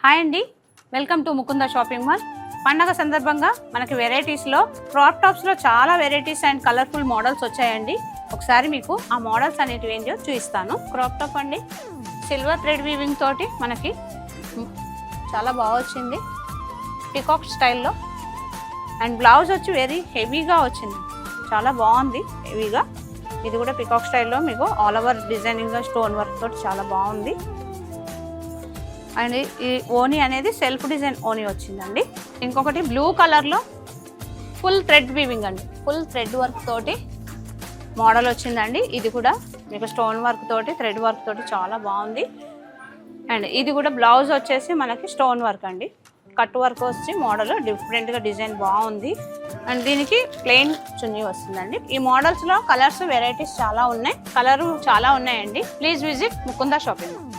Hi అండి, welcome to Mukunda shopping mall. పండగ సందర్భంగా మనకి వెరైటీస్లో క్రాప్ టాప్స్లో చాలా వెరైటీస్ అండ్ కలర్ఫుల్ మోడల్స్ వచ్చాయండి. ఒకసారి మీకు ఆ మోడల్స్ అనేటివి ఏంటో చూపిస్తాను. క్రాప్ టాప్ అండి, సిల్వర్ థ్రెడ్ వీవింగ్ తోటి మనకి చాలా బాగా వచ్చింది, పికాక్ స్టైల్లో. అండ్ బ్లౌజ్ వచ్చి వెరీ హెవీగా వచ్చింది, చాలా బాగుంది హెవీగా. ఇది కూడా పికాక్ స్టైల్లో మీకు all over designing stone work తోటి చాలా బాగుంది. అండ్ ఈ ఓనీ అనేది సెల్ఫ్ డిజైన్ ఓనీ వచ్చిందండి. ఇంకొకటి బ్లూ కలర్లో ఫుల్ థ్రెడ్ వీవింగ్ అండి, ఫుల్ థ్రెడ్ వర్క్ తోటి మోడల్ వచ్చిందండి. ఇది కూడా మీకు స్టోన్ వర్క్ తోటి థ్రెడ్ వర్క్ తోటి చాలా బాగుంది. అండ్ ఇది కూడా బ్లౌజ్ వచ్చేసి మనకి స్టోన్ వర్క్ అండి, కట్ వర్క్ వచ్చి మోడల్ డిఫరెంట్గా డిజైన్ బాగుంది. అండ్ దీనికి ప్లెయిన్ చున్నీ వస్తుందండి. ఈ మోడల్స్లో కలర్స్ వెరైటీస్ చాలా ఉన్నాయి, కలర్ చాలా ఉన్నాయండి. Please visit Mukunda shopping mall.